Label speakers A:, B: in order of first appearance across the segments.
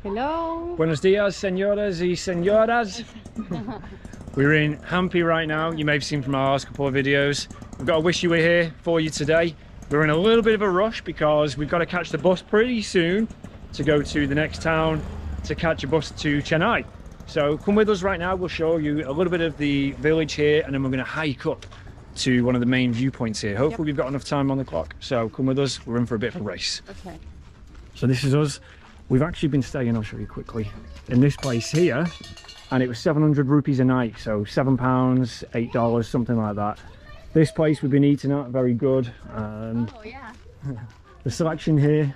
A: Hello.
B: Buenos dias, señoras y señoras. We're in Hampi right now. You may have seen from our last couple of videos. We've got a wish you were here for you today. We're in a little bit of a rush because we've got to catch the bus pretty soon to go to the next town to catch a bus to Chennai. So come with us right now. We'll show you a little bit of the village here, and then we're going to hike up to one of the main viewpoints here. Hopefully we've got enough time on the clock. So come with us. We're in for a bit of a race.
A: Okay.
B: So this is us. We've actually been staying, I'll show you quickly, in this place here, and it was 700 rupees a night, so £7, $8, something like that. This place we've been eating at, very good. Oh yeah. The selection here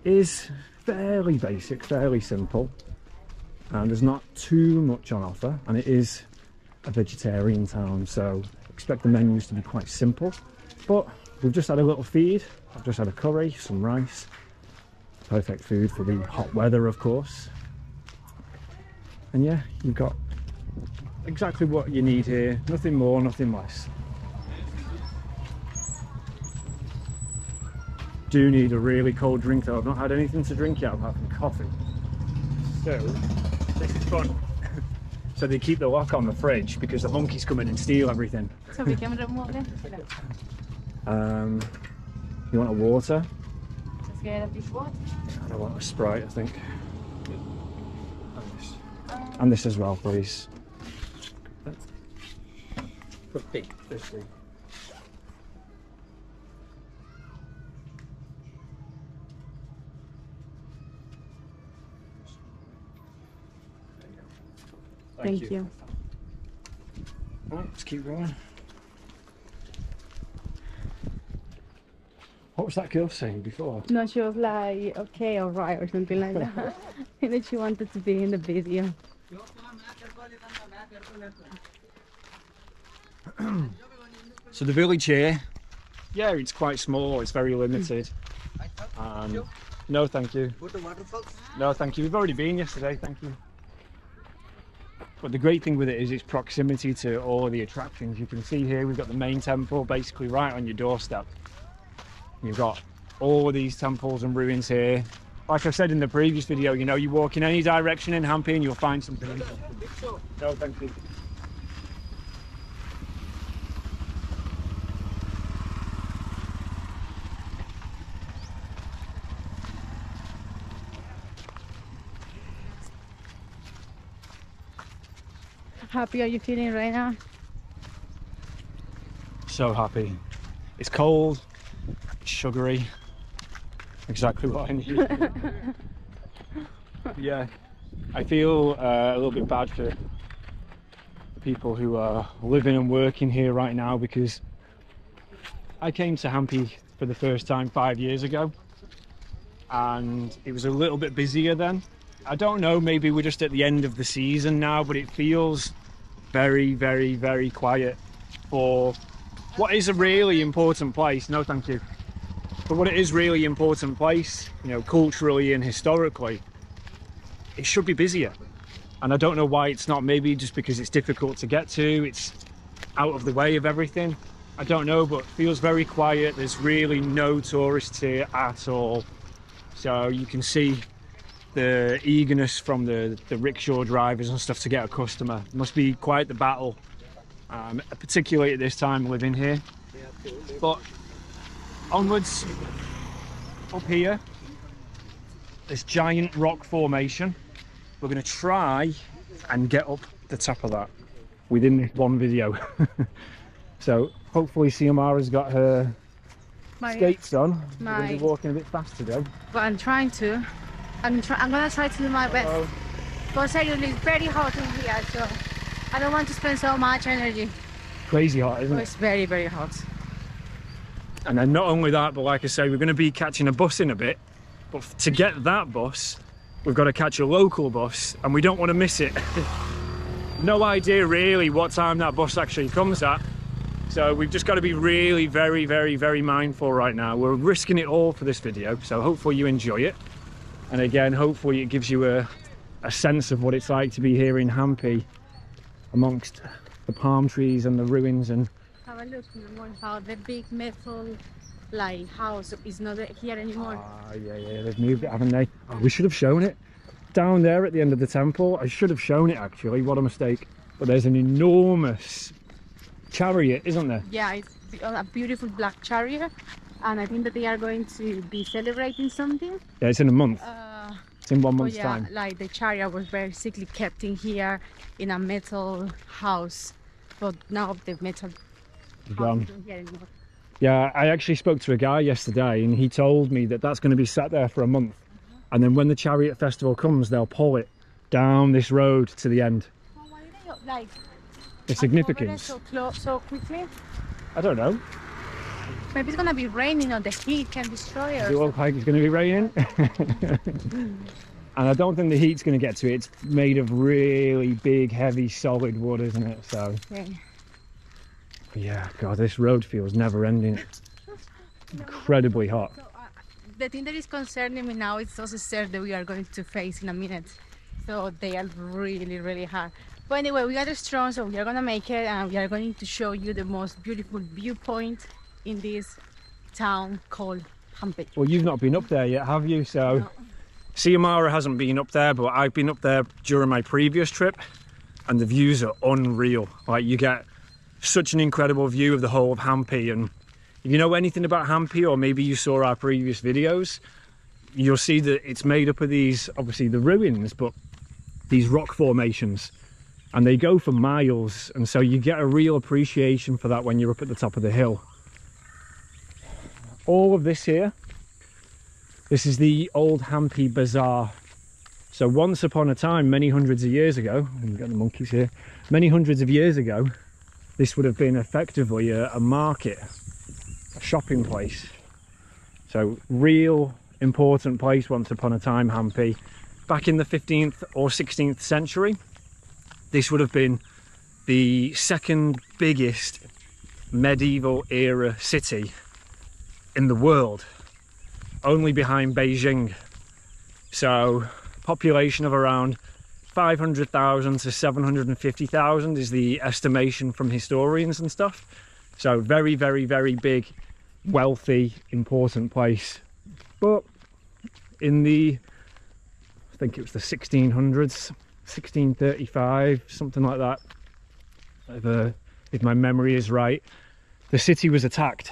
B: is fairly basic, fairly simple, and there's not too much on offer, and it is a vegetarian town, so expect the menus to be quite simple. But we've just had a little feed. I've just had a curry, some rice. Perfect food for the hot weather, of course. And yeah, you've got exactly what you need here. Nothing more, nothing less. Do need a really cold drink though. I've not had anything to drink yet apart from coffee. So, this is fun. So they keep the lock on the fridge because the monkeys come in and steal everything.
A: So we can remove it.
B: You want a water?
A: Let's get a big water.
B: I don't want a Sprite, I think. And this as well, please. This thing.
A: Thank you.
B: Right, let's keep going. What was that girl saying before?
A: No, she was like, okay, all right, or something like that. And then she wanted to be in the video.
B: So the village here, yeah, it's quite small, it's very limited. No, thank you. No, thank you. We've already been yesterday, thank you. But the great thing with it is its proximity to all of the attractions. You can see here we've got the main temple basically right on your doorstep. You've got all of these temples and ruins here. Like I said in the previous video, you know, you walk in any direction in Hampi and you'll find something interesting. No, thank you.
A: How happy are you feeling right now?
B: So happy. It's cold, it's sugary, exactly what I need. Yeah, I feel a little bit bad for the people who are living and working here right now, because I came to Hampi for the first time 5 years ago and it was a little bit busier then. I don't know, maybe we're just at the end of the season now, but it feels very, very, very quiet for what is a really important place. No, thank you. But what it is really important place, you know, culturally and historically, it should be busier. And I don't know why it's not. Maybe just because it's difficult to get to, it's out of the way of everything. I don't know, but it feels very quiet. There's really no tourists here at all. So you can see the eagerness from the rickshaw drivers and stuff to get a customer. It must be quite the battle, particularly at this time living here. But onwards, up here, this giant rock formation. We're going to try and get up the top of that within this one video. So hopefully Siamara's got her skates on. We're going to be walking a bit fast today.
A: But I'm trying to. I'm gonna try to do my best. But seriously, it's very hot in here, so I don't want to spend so much energy.
B: Crazy hot, isn't it?
A: It's very, very hot.
B: And then not only that, but like I say, we're going to be catching a bus in a bit. But to get that bus, we've got to catch a local bus, and we don't want to miss it. No idea really what time that bus actually comes at. So we've just got to be really, very, very, very mindful right now. We're risking it all for this video, so hopefully you enjoy it. And again, hopefully it gives you a sense of what it's like to be here in Hampi amongst the palm trees and the ruins. And
A: have a look how the big metal house is not here anymore.
B: Yeah, they've moved it, haven't they? Oh, we should have shown it. down there at the end of the temple, I should have shown it actually, what a mistake. But there's an enormous chariot, isn't there?
A: Yeah, it's a beautiful black chariot, and I think that they are going to be celebrating something.
B: Yeah, it's in a month. It's in 1 month's time.
A: Like the chariot was basically kept in here in a metal house, but now the metal
B: Gone.
A: house isn't here anymore.
B: Yeah, I actually spoke to a guy yesterday and he told me that that's going to be sat there for a month. And then when the chariot festival comes, they'll pull it down this road to the end.
A: Well, why do they like
B: The significance.
A: so quickly?
B: I don't know.
A: Maybe it's gonna be raining or the heat can destroy it.
B: Does it look like it's going to be raining? And I don't think the heat's going to get to it. It's made of really big, heavy, solid wood, isn't it? So,
A: Okay.
B: yeah, God, this road feels never ending. Incredibly hot.
A: So, the thing that is concerning me now is those stairs that we are going to face in a minute. So they are really, really hard. But anyway, we are strong, so we are gonna make it, and we are going to show you the most beautiful viewpoint in this town called Hampi.
B: Well, you've not been up there yet, have you? So,
A: No.
B: Siamara hasn't been up there, but I've been up there during my previous trip, and the views are unreal. Like, you get such an incredible view of the whole of Hampi, and if you know anything about Hampi, or maybe you saw our previous videos, you'll see that it's made up of these, obviously the ruins, but these rock formations, and they go for miles, and so you get a real appreciation for that when you're up at the top of the hill. All of this here, this is the old Hampi Bazaar. So once upon a time, many hundreds of years ago, and we've got the monkeys here, many hundreds of years ago, this would have been effectively a market, a shopping place. So real important place once upon a time, Hampi. Back in the 15th or 16th century, this would have been the second biggest medieval era city in the world, only behind Beijing. So population of around 500,000 to 750,000 is the estimation from historians and stuff. So very, very, very big, wealthy, important place. But in the, I think it was the 1600s, 1635, something like that, if my memory is right, the city was attacked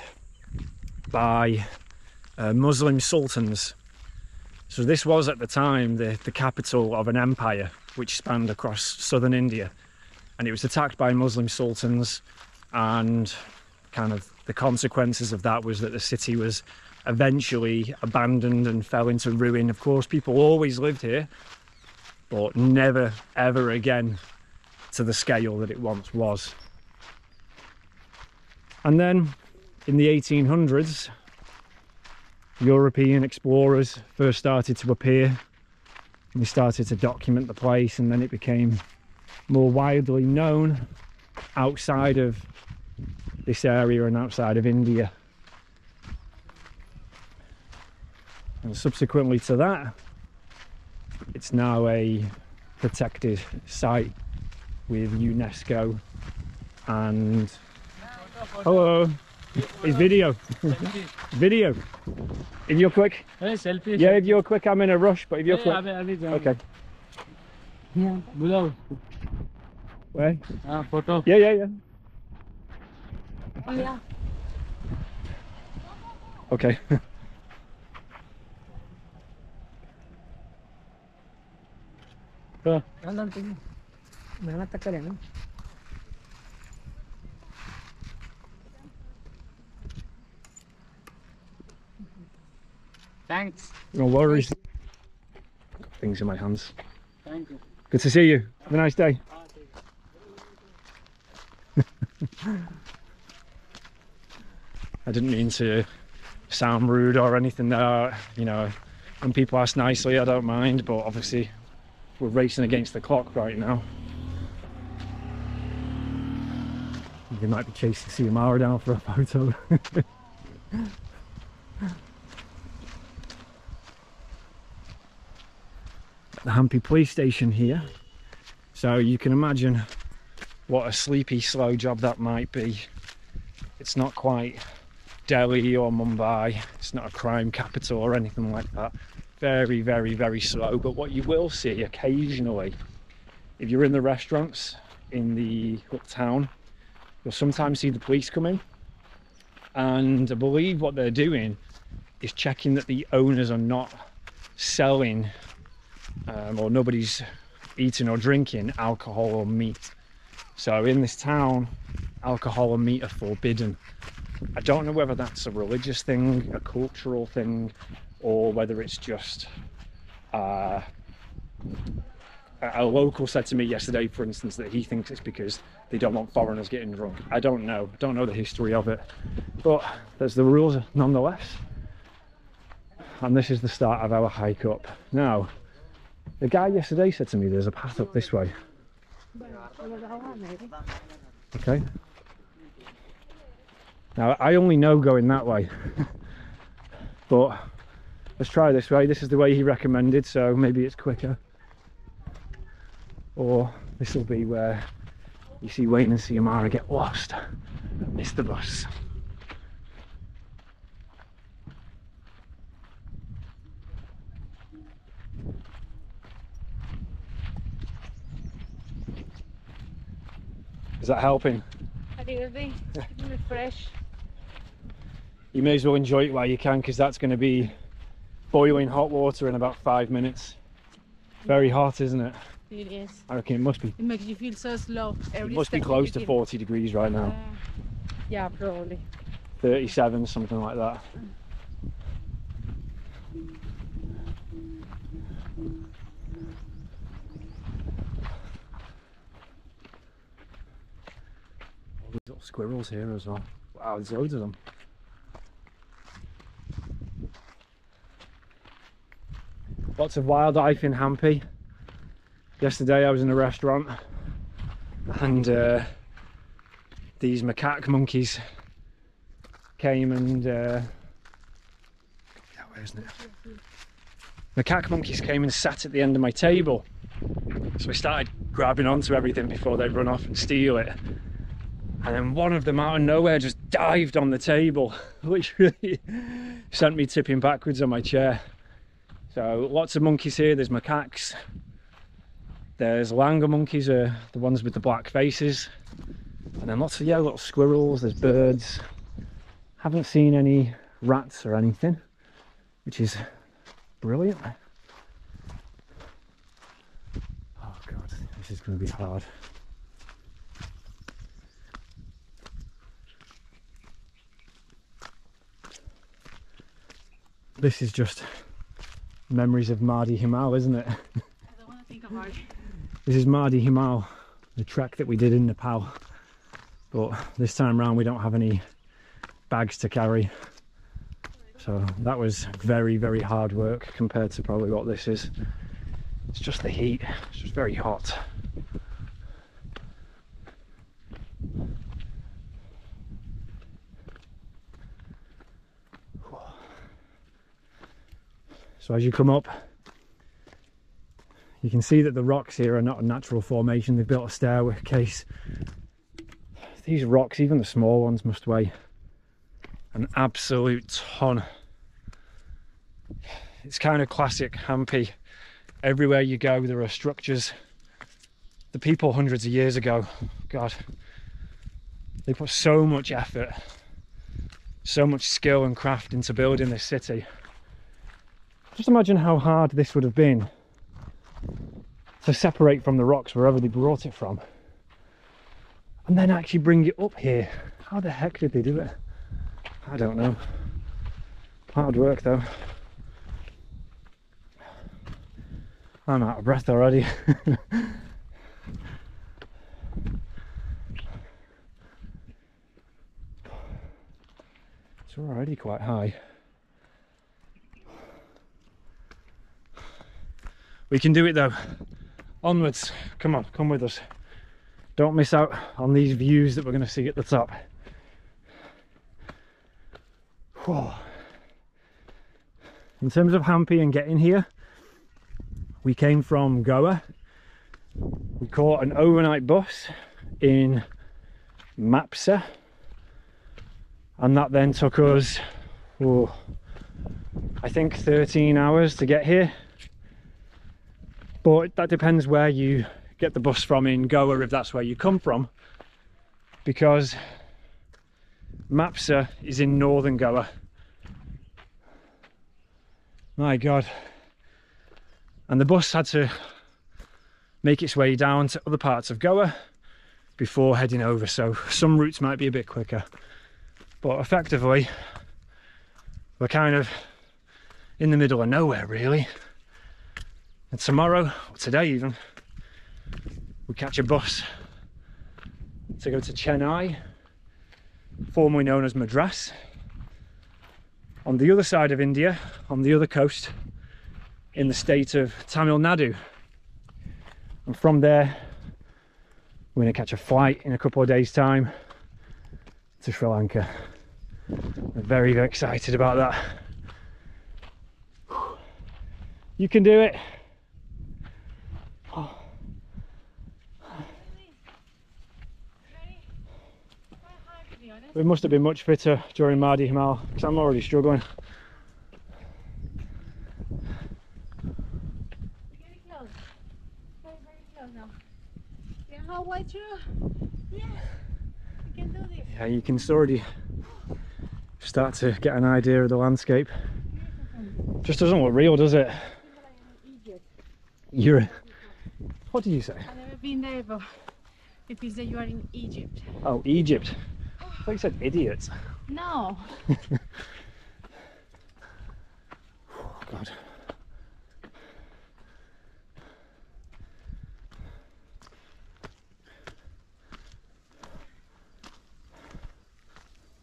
B: by Muslim sultans. So this was at the time the capital of an empire which spanned across southern India, and it was attacked by Muslim sultans, and kind of the consequences of that was that the city was eventually abandoned and fell into ruin. Of course, people always lived here, but never ever again to the scale that it once was. And then in the 1800s, European explorers first started to appear, and they started to document the place, and then it became more widely known outside of this area and outside of India. And subsequently to that, it's now a protected site with UNESCO. And hello, it's video. Video. If you're quick.
C: Hey, selfie.
B: Yeah, if you're quick, I'm in a rush, but if you're quick. Okay.
C: Bulao.
B: Where?
C: Photo.
B: Yeah.
A: Oh, yeah.
B: Okay.
C: Thanks.
B: No worries. Got things in my hands.
C: Thank you.
B: Good to see you. Have a nice day. I didn't mean to sound rude or anything there. You know, when people ask nicely, I don't mind, but obviously we're racing against the clock right now. They might be chasing Siamara down for a photo. The Hampi police station here, so you can imagine what a sleepy, slow job that might be. It's not quite Delhi or Mumbai, it's not a crime capital or anything like that. very, very, very slow. But what you will see occasionally, if you're in the restaurants in the town, you'll sometimes see the police come in, and I believe what they're doing is checking that the owners are not selling or nobody's eating or drinking alcohol or meat. So in this town, alcohol and meat are forbidden. I don't know whether that's a religious thing, a cultural thing, or whether it's just a local said to me yesterday, for instance, that he thinks it's because they don't want foreigners getting drunk. I don't know the history of it, but there's the rules nonetheless. And this is the start of our hike up. Now, the guy yesterday said to me there's a path up this way. Okay. Now, I only know going that way, but let's try this way. This is the way he recommended, so maybe it's quicker. Or this will be where you see Wayne and Siamara get lost and miss the bus. Is that helping?
A: I think it'll be keeping me fresh.
B: You may as well enjoy it while you can, because that's going to be boiling hot water in about 5 minutes. Very hot, isn't it?
A: It is.
B: I reckon it must be.
A: It makes you feel so slow.
B: It must be close to 40 degrees right now.
A: Yeah, probably.
B: 37, something like that. All these little squirrels here as well. Wow, there's loads of them. Lots of wildlife in Hampi. Yesterday I was in a restaurant and these macaque monkeys came and that way, isn't it? Macaque monkeys came and sat at the end of my table, so I started grabbing onto everything before they'd run off and steal it, and then one of them out of nowhere just dived on the table, which really sent me tipping backwards on my chair. So lots of monkeys here. There's macaques. There's langur monkeys, the ones with the black faces, and then lots of little squirrels. There's birds. Haven't seen any rats or anything, which is brilliant. Oh god, this is going to be hard. This is just memories of Madhi Himal, isn't it?
A: I don't want to think about it.
B: This is Madhi Himal, the trek that we did in Nepal, but this time round we don't have any bags to carry, so that was very, very hard work compared to probably what this is. It's just the heat, it's just very hot. So as you come up, you can see that the rocks here are not a natural formation. They've built a staircase. These rocks, even the small ones, must weigh an absolute ton. It's kind of classic Hampi. Everywhere you go there are structures. The people hundreds of years ago, God, they put so much effort, so much skill and craft into building this city. Just imagine how hard this would have been to separate from the rocks wherever they brought it from, and then actually bring it up here. How the heck did they do it? I don't know. Hard work though. I'm out of breath already. It's already quite high. We can do it though. Onwards. Come on, come with us. Don't miss out on these views that we're going to see at the top. Whoa. In terms of Hampi and getting here, we came from Goa. We caught an overnight bus in Mapsa, and that then took us I think 13 hours to get here, but that depends where you get the bus from in Goa, if that's where you come from, because Mapsa is in northern Goa. My God. And the bus had to make its way down to other parts of Goa before heading over, so some routes might be a bit quicker, but effectively we're kind of in the middle of nowhere really. And tomorrow, or today even, we catch a bus to go to Chennai, formerly known as Madras, on the other side of India, on the other coast, in the state of Tamil Nadu. And from there, we're going to catch a flight in a couple of days' time to Sri Lanka. I'm very, very excited about that. You can do it. Oh. We must have been much fitter during Madhi Himal, because I'm already struggling.
A: Very close. Very, very close now. See how wide you are? Yeah, we can do this.
B: Yeah, you can already start to get an idea of the landscape. Just doesn't look real, does it? You're... What did you say?
A: I've never been there, but it feels that you are in Egypt.
B: Oh, Egypt. I thought you said idiots.
A: No.
B: Oh, God.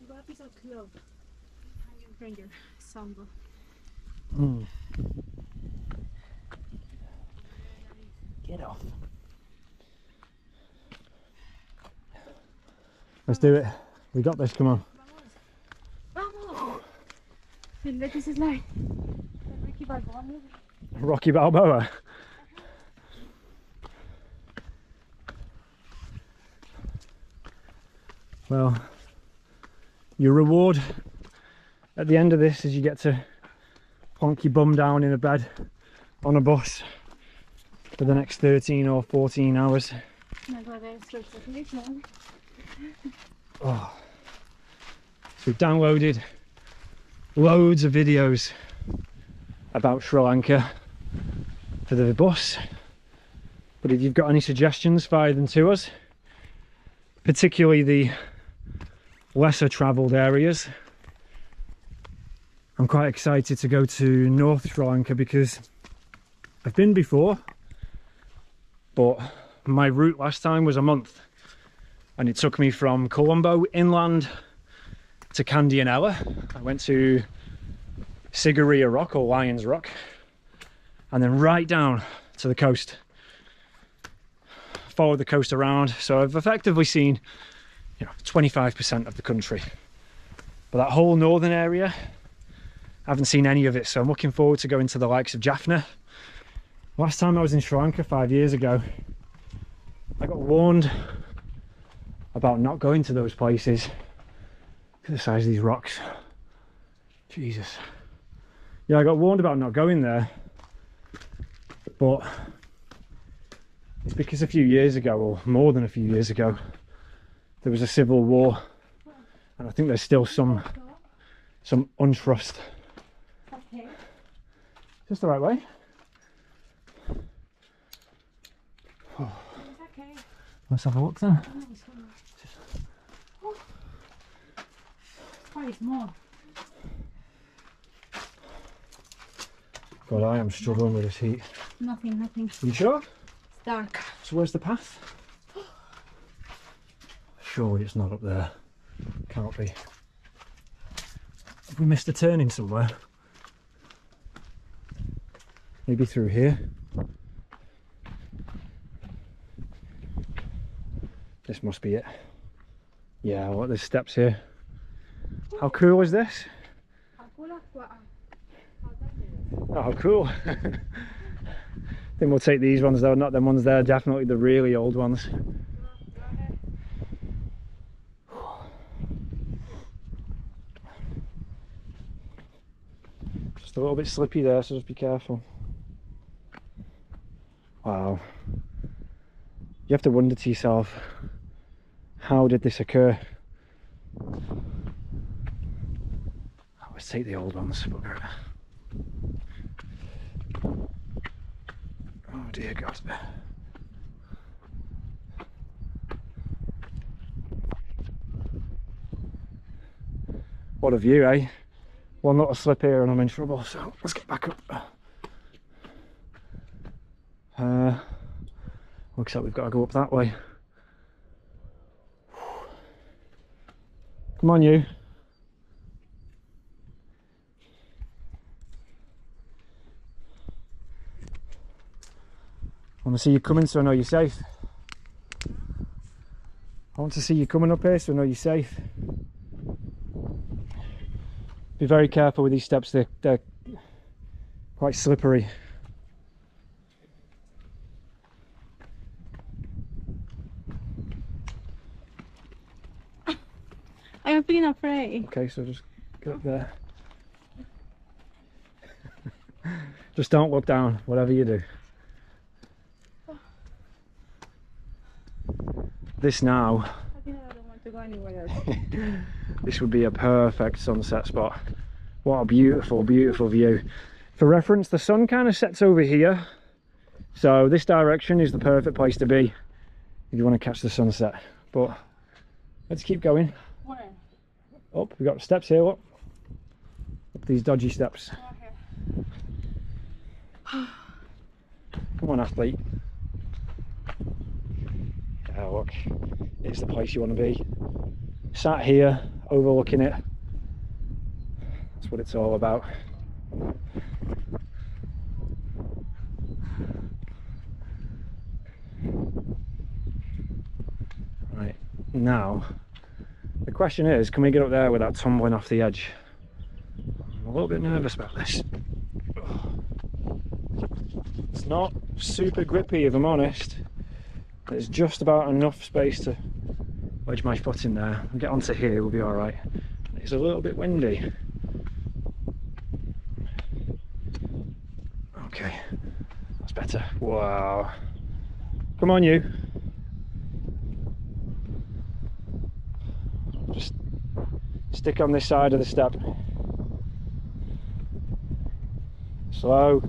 A: You got a piece of cloth. Bring your samba.
B: Mm. Get off. Let's do it. We got this, come on.
A: Vamos! This is like Ricky Balboa movie.
B: Rocky Balboa. Well, your reward at the end of this is you get to plonk your bum down in a bed on a bus for the next 13 or 14 hours. Oh. So we've downloaded loads of videos about Sri Lanka for the bus, but if you've got any suggestions, fire them to us, particularly the lesser travelled areas. I'm quite excited to go to North Sri Lanka because I've been before, but my route last time was a month and it took me from Colombo inland to Kandianella. I went to Sigiriya Rock or Lion's Rock and then right down to the coast. Followed the coast around, so I've effectively seen 25% of the country, but that whole northern area I haven't seen any of it, so I'm looking forward to going to the likes of Jaffna. Last time I was in Sri Lanka 5 years ago, I got warned about not going to those places. Look at the size of these rocks. Jesus. Yeah, I got warned about not going there, but it's because a few years ago, or more than a few years ago, there was a civil war, and I think there's still some untrust.
A: Okay.
B: Just the right way.
A: Oh. Okay.
B: Let's have a look then.
A: Oh. Quite small.
B: God, I am struggling with this heat.
A: Nothing.
B: You sure?
A: It's dark.
B: So where's the path? Surely it's not up there. Can't be. Have we missed a turning somewhere? Maybe through here. This must be it. Yeah, what, there's steps here. How cool is this? Oh, cool. I think we'll take these ones though, not them ones there, definitely the really old ones. Just a little bit slippy there, so just be careful. Wow. You have to wonder to yourself, how did this occur? Let's take the old ones. Oh dear God. What a view, eh? One little slip here and I'm in trouble, so let's get back up. Looks like we've got to go up that way. Come on, you. I want to see you coming so I know you're safe. I want to see you coming up here so I know you're safe. Be very careful with these steps, they're quite slippery.
A: I'm feeling afraid.
B: Okay, so just get up there. Just don't look down, whatever you do. This now,
A: I think I don't want to go anywhere else.
B: this would be a perfect sunset spot. What a beautiful, beautiful view. For reference, the sun kind of sets over here, so this direction is the perfect place to be if you want to catch the sunset. But let's keep going.
A: Where?
B: Up, we've got steps here, look. Up these dodgy steps.
A: Oh,
B: Come on, athlete. Yeah, look, it's the place you want to be. Sat here, overlooking it. That's what it's all about. Right, now, the question is, can we get up there without tumbling off the edge? I'm a little bit nervous about this. It's not super grippy, if I'm honest. There's just about enough space to wedge my foot in there and get onto here, we'll be alright. It's a little bit windy. Okay, that's better. Wow. Come on, you. Just stick on this side of the step. Slow.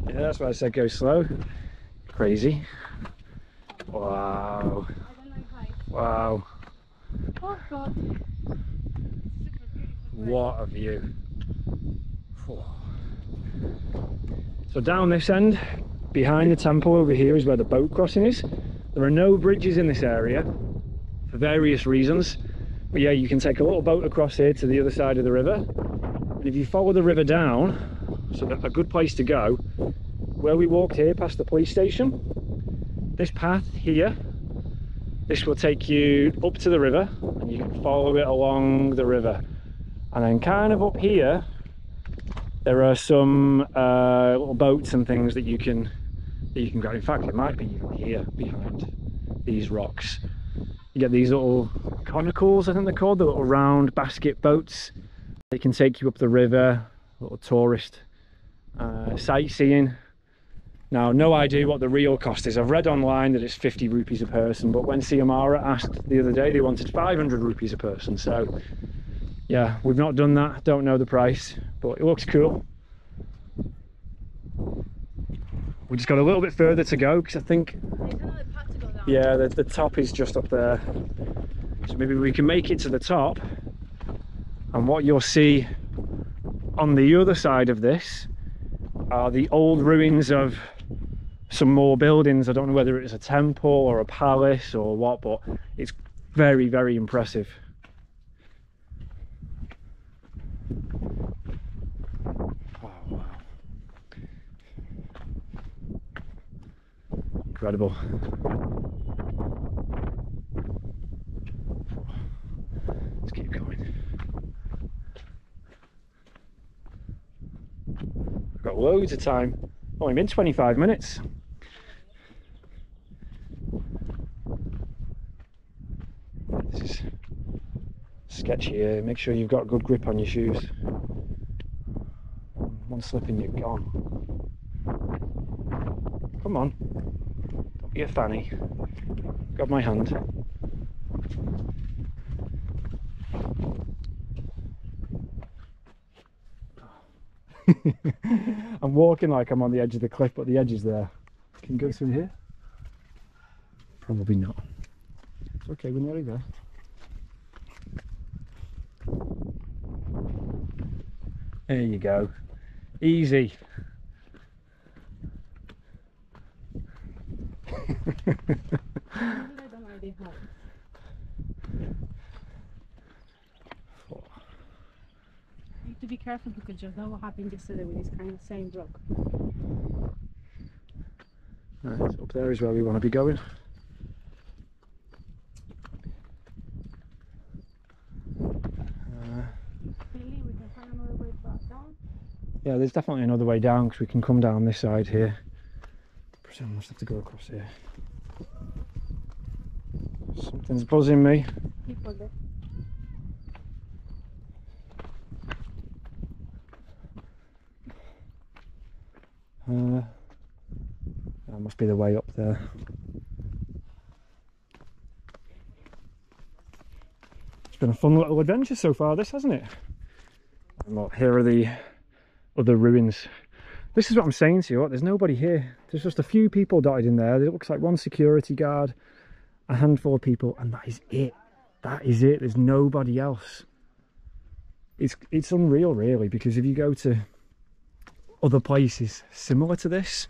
B: Yeah, that's why I said go slow. Crazy. Wow.
A: I don't like heights.
B: Wow.
A: Oh God.
B: What a view. So down this end, behind the temple over here, is where the boat crossing is. There are no bridges in this area for various reasons. But yeah, you can take a little boat across here to the other side of the river. And if you follow the river down, so that's a good place to go, where we walked here past the police station, this path here, this will take you up to the river and you can follow it along the river. And then kind of up here, there are some little boats and things that you can grab. In fact, it might be even here behind these rocks. You get these little conicals, I think they're called, the little round basket boats. They can take you up the river, little tourist sightseeing. Now, no idea what the real cost is. I've read online that it's 50 rupees a person, but when Siamara asked the other day, they wanted 500 rupees a person. So yeah, we've not done that, don't know the price, but it looks cool. We just got a little bit further to go because I think,
A: There's another path to go down.
B: yeah, the top is just up there. So maybe we can make it to the top, and what you'll see on the other side of this are the old ruins of some more buildings. I don't know whether it's a temple or a palace or what, but it's very, very impressive. Oh, wow. Incredible. Let's keep going. I've got loads of time. Only been 25 minutes. This is sketchy here. Make sure you've got a good grip on your shoes. One slip and you're gone. Come on. Don't be a fanny. Grab my hand. I'm walking like I'm on the edge of the cliff, but the edge is there. Can you go through here? Probably not. It's okay, we're nearly there. There you go. Easy.
A: You need to be careful because you know what happened yesterday with this kind of same rock.
B: Right, so up there is where we want to be going.
A: Really, we can find another way back down.
B: Yeah, there's definitely another way down because we can come down this side here. Presume we'll just have to go across here. Something's buzzing me.
A: People there.
B: That must be the way up there. It's been a fun little adventure so far, this, hasn't it? And look, here are the other ruins. This is what I'm saying to you. Look, there's nobody here. There's just a few people dotted in there. It looks like one security guard, a handful of people, and that is it. That is it. There's nobody else. It's unreal, really, because if you go to other places similar to this,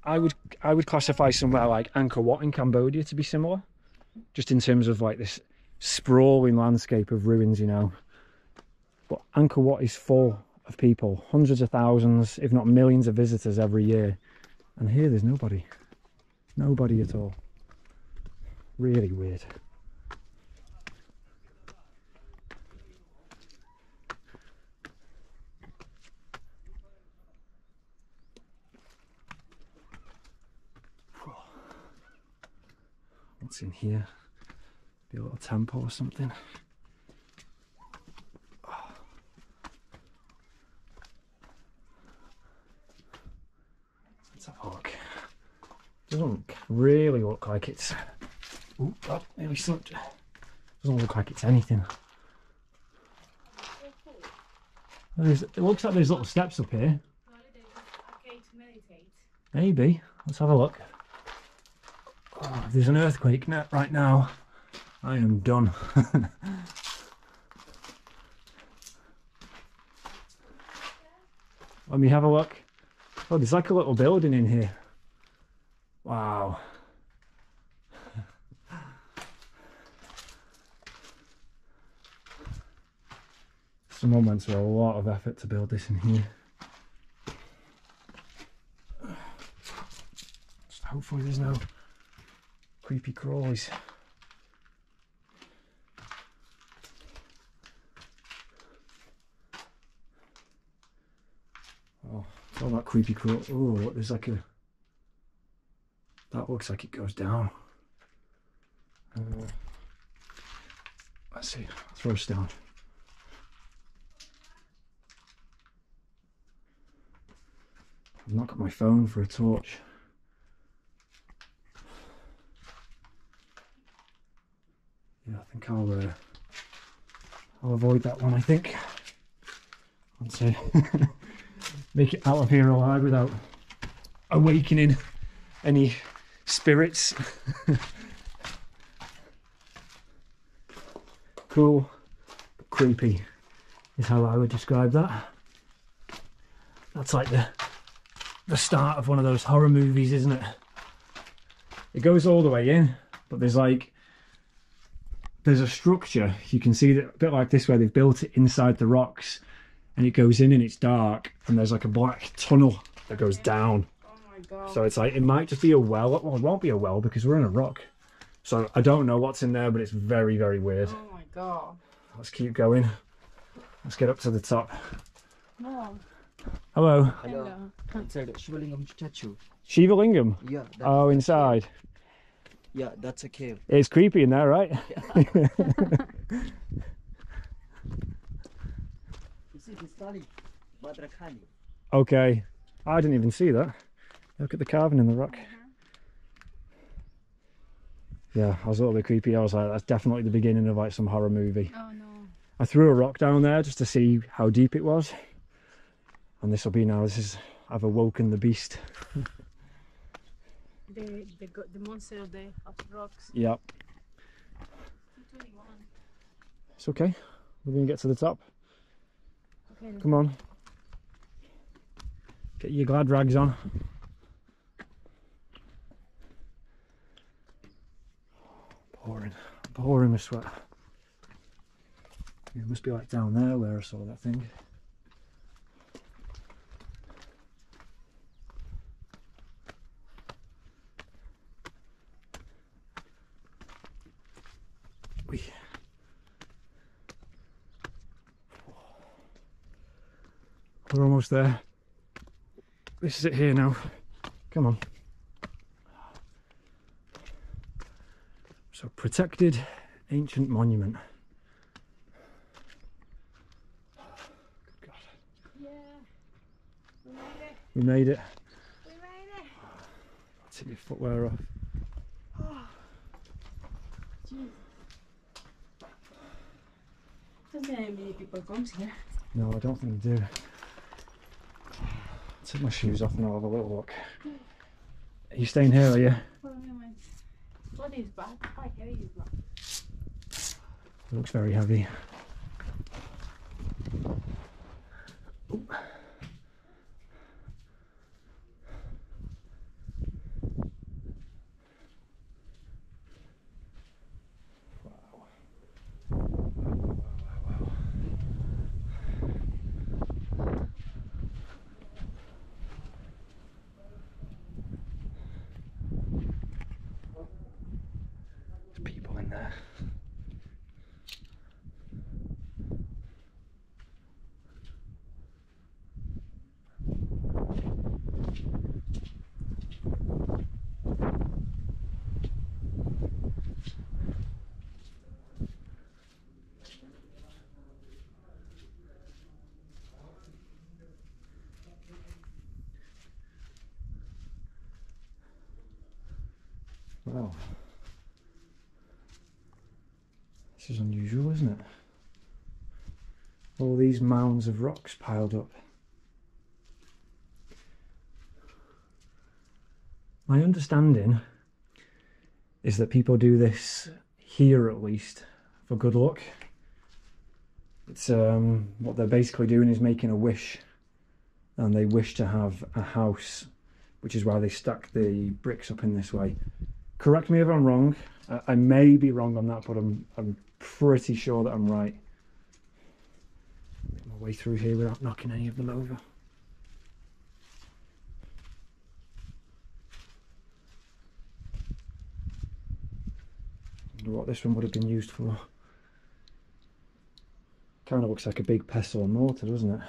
B: I would classify somewhere like Angkor Wat in Cambodia to be similar, just in terms of like this sprawling landscape of ruins, you know. But Angkor Wat is full of people, hundreds of thousands, if not millions of visitors every year, and here there's nobody at all. Really weird. What's in here? Be a little temple or something. Let's have a look. Doesn't really look like it's... Oh, God, nearly slipped. Doesn't look like it's anything. It looks like there's little steps up here. Maybe. Let's have a look. Oh, if there's an earthquake right now, I am done. Let me have a look. Oh, there's like a little building in here. Wow. Someone went through a lot of effort to build this in here. Just hopefully there's no creepy crawlies. Oh, it's all that creepy crawl. Oh, there's like a... That looks like it goes down. Let's see. Throw a stone. I've not got my phone for a torch. Yeah, I think I'll avoid that one, I think. I'll say make it out of here alive without awakening any spirits. Cool, but creepy is how I would describe that. That's like the start of one of those horror movies, isn't it? It goes all the way in, but there's a structure, you can see that a bit like this where they've built it inside the rocks, and it goes in and it's dark, and there's like a black tunnel that goes down.
A: Oh my God.
B: So it's like, it might just be a well. Well, it won't be a well because we're in a rock. So I don't know what's in there, but it's very, very weird.
A: Oh my God.
B: Let's keep going. Let's get up to the top.
A: No.
B: Hello.
C: Hello. Inside Shiva Lingam statue.
B: Shiva Lingam?
C: Yeah.
B: Oh, inside.
C: Yeah, that's a cave.
B: It's creepy in there, right? Okay. I didn't even see that. Look at the carving in the rock. Yeah, I was a little bit creepy. I was like, that's definitely the beginning of like some horror movie.
A: Oh no.
B: I threw a rock down there just to see how deep it was. And this will be now. I've awoken the beast.
A: The monster of the rocks.
B: Yep.
A: 221.
B: It's okay. We're going to get to the top.
A: Okay.
B: Come on. Get your glad rags on. Pouring with sweat. It must be like down there where I saw that thing. We're almost there. This is it here now. Come on. So, protected ancient monument. Good God.
A: Yeah. We made it.
B: We made it.
A: We made it.
B: Take your footwear off.
A: Oh. Jeez. Doesn't many people comes here.
B: No, I don't think they do. Take my shoes off and I'll have a little look. Are you staying here, are you?
A: What is bad? How heavy is that?
B: It looks very heavy. Ooh. People in there. Wow. This is unusual, isn't it? All these mounds of rocks piled up. My understanding is that people do this here at least for good luck. It's what they're basically doing is making a wish, and they wish to have a house, which is why they stack the bricks up in this way. Correct me if I'm wrong. I may be wrong on that, but I'm pretty sure that I'm right. Make my way through here without knocking any of them over. Wonder what this one would have been used for. Kind of looks like a big pestle and mortar, doesn't it?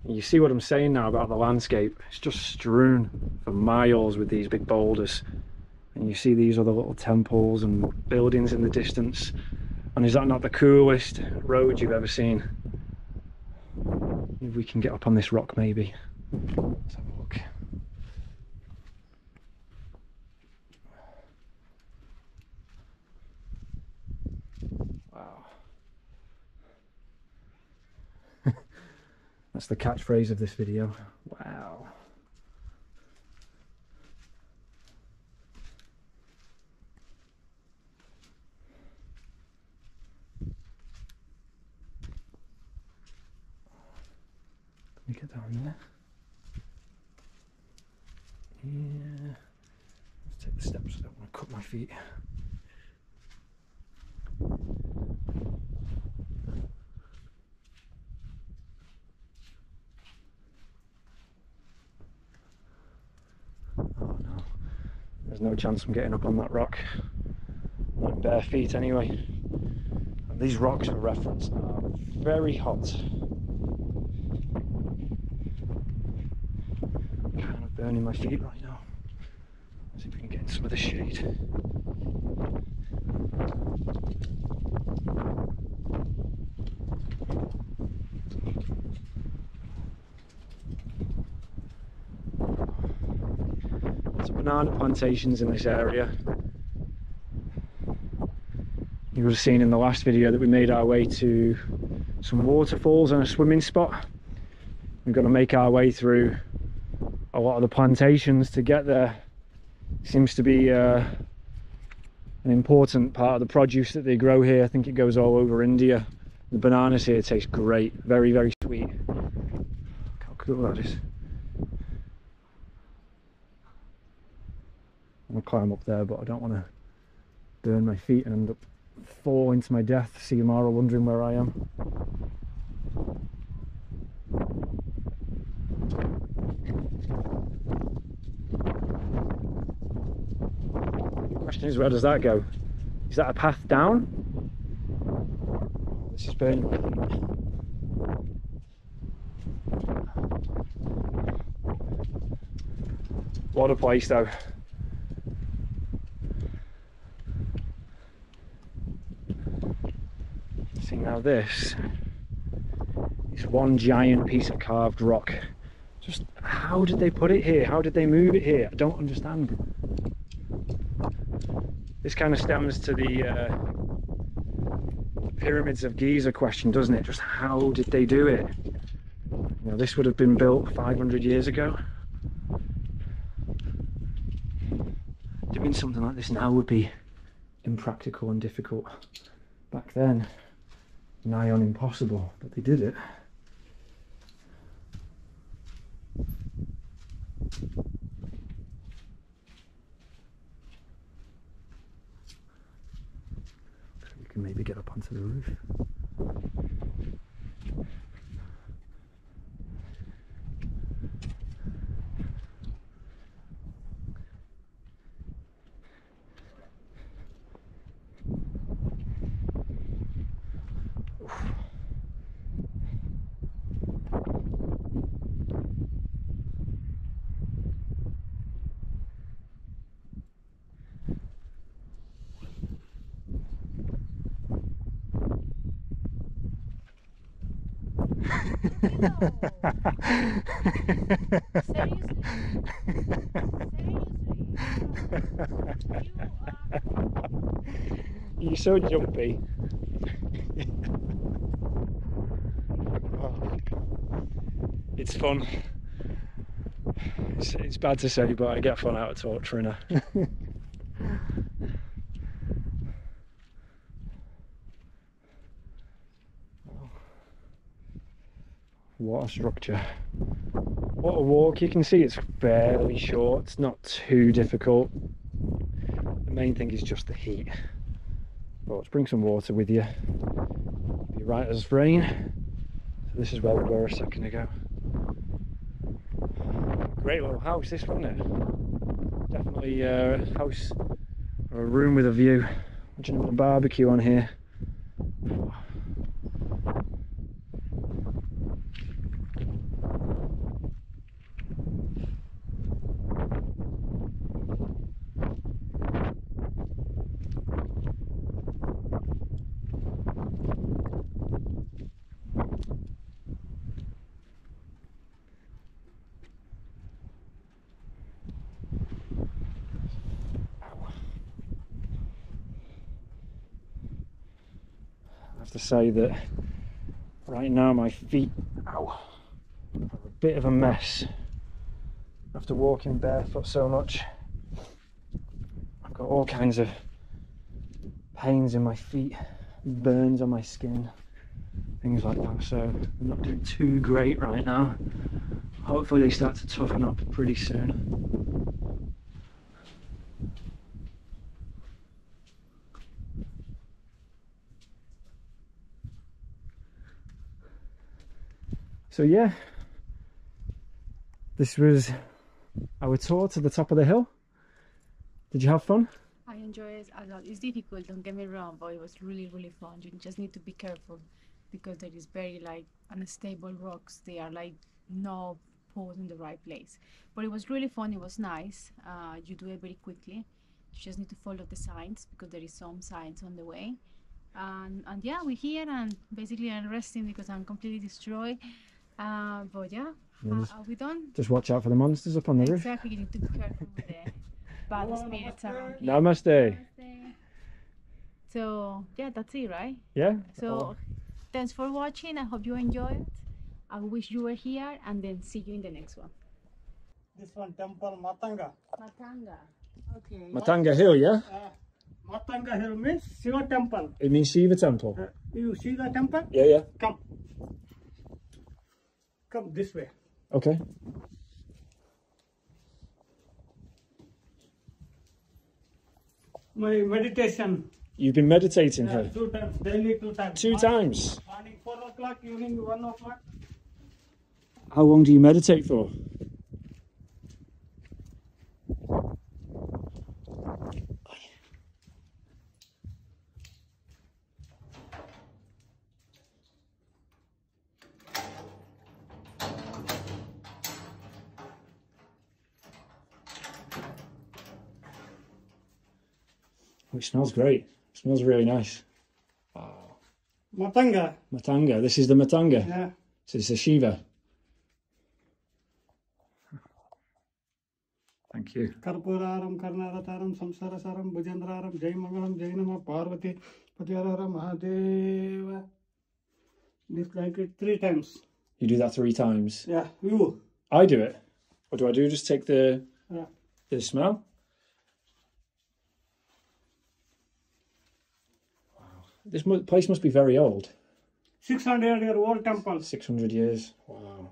B: You see what I'm saying now about the landscape? It's just strewn for miles with these big boulders. And you see these other little temples and buildings in the distance. And is that not the coolest road you've ever seen? If we can get up on this rock maybe. Let's have a look. Wow. That's the catchphrase of this video. Wow. Let me get down there. Yeah. Let's take the steps. I don't want to cut my feet. Oh no, there's no chance I'm getting up on that rock. Not in bare feet anyway. And these rocks for reference are very hot. Kind of burning my feet right now. Let's see if we can get in some of the shade. banana plantations in this area. You would have seen in the last video that we made our way to some waterfalls and a swimming spot. We've got to make our way through a lot of the plantations to get there. Seems to be an important part of the produce that they grow here. I think it goes all over India. The bananas here taste great, very, very sweet. Look how cool that is. I'm gonna climb up there, but I don't want to burn my feet and end up falling to my death. See Amara wondering where I am. The question is, where does that go? Is that a path down? This is burning. What a place though. See, now this is one giant piece of carved rock. Just how did they put it here? How did they move it here? I don't understand. This kind of stems to the pyramids of Giza question, doesn't it? Just how did they do it? You know, this would have been built 500 years ago. Doing something like this now would be impractical and difficult. Back then, nigh on impossible, but they did it. You can maybe get up onto the roof. You're so jumpy. Oh, it's fun. It's bad to say, but I get fun out of torturing her. What a structure. What a walk. You can see it's fairly short, it's not too difficult. The main thing is just the heat. But let's bring some water with you. Be right as rain. So this is where we were a second ago. Great little house this, wasn't it? Definitely a house or a room with a view. Imagine having a barbecue on here. To say that right now my feet are a bit of a mess after walking barefoot so much. I've got all kinds of pains in my feet, burns on my skin, things like that, so I'm not doing too great right now. Hopefully they start to toughen up pretty soon. So yeah, this was our tour to the top of the hill. Did you have fun?
A: I enjoy it a lot. It's difficult, don't get me wrong, but it was really, really fun. You just need to be careful because there is very unstable rocks. They are no put in the right place. But it was really fun. It was nice. You do it very quickly. You just need to follow the signs because there is some signs on the way. And yeah, we're here and basically I'm resting because I'm completely destroyed. But yeah, are we done?
B: Just watch out for the monsters up on the roof.
A: Exactly, you need to be careful with it. bad spirits around here.
B: Namaste.
A: So yeah, that's it, right?
B: Yeah.
A: So thanks for watching. I hope you enjoyed. I wish you were here, and then see you in the next one.
D: This one temple Matanga.
A: Matanga. Okay.
B: Matanga Hill, yeah?
D: Matanga Hill means Shiva temple.
B: It means Shiva temple.
D: You see the temple?
B: Yeah, yeah.
D: Come. Come this way.
B: Okay.
D: My meditation.
B: You've been meditating here?
D: 2 times, daily 2 times.
B: 2 times?
D: Morning 4 o'clock, evening 1 o'clock.
B: How long do you meditate for? It smells great. It smells really nice. Wow.
D: Matanga.
B: Matanga. This is the Matanga.
D: Yeah.
B: So it's a Shiva. Thank you.
D: Karpuraram, Karnarataram, Samsarasaram, Bhujandraram, Jai Mangalam, Jai Nama, Parvati, Patiararam, Mahadeva. This like it 3 times.
B: You do that 3 times?
D: Yeah, you.
B: I do it. What do I do? Just take the smell? This place must be very old.
D: 600-year-old temple.
B: 600 years. Wow.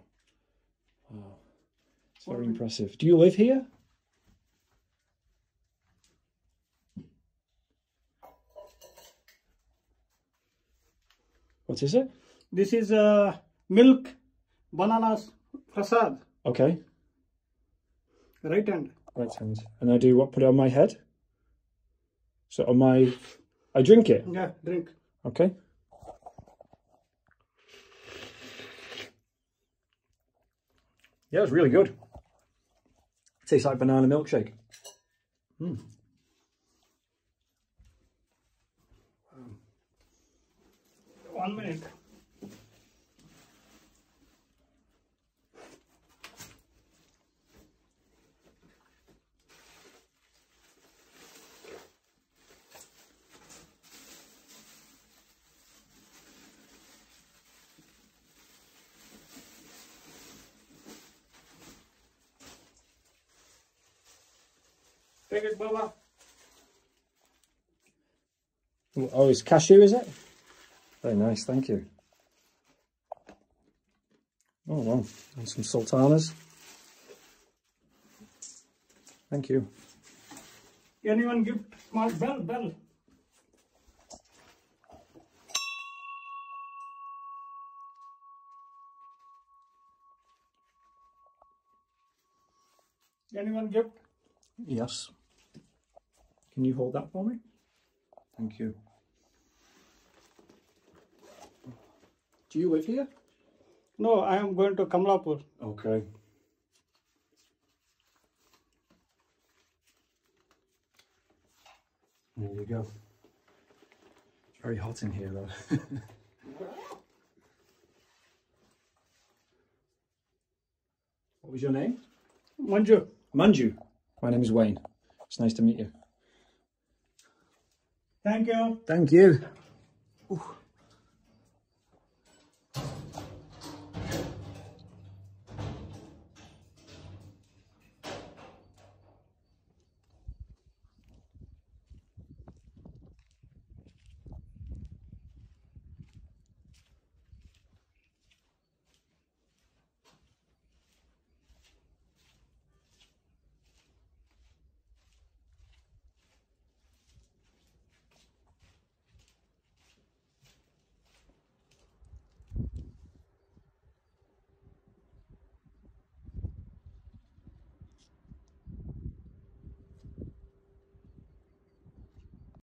B: Wow. It's very impressive. Do you live here? What is it?
D: This is milk, bananas, prasad.
B: Okay.
D: Right hand.
B: Right hand. And I do what? Put it on my head? So on my... I drink it?
D: Yeah, drink.
B: Okay. Yeah, it's really good. It tastes like banana milkshake.
D: 1 minute. Take it, Baba.
B: Oh, it's cashew, is it? Very nice, thank you. Oh, wow. And some sultanas. Thank you.
D: Anyone give small bell? Anyone give?
B: Yes. Can you hold that for me? Thank you. Do you live here?
D: No, I am going to Kamlapur.
B: Okay. There you go. It's very hot in here though. What was your name?
D: Manju.
B: Manju. My name is Wayne. It's nice to meet you.
D: Thank you.
B: Thank you. Ooh.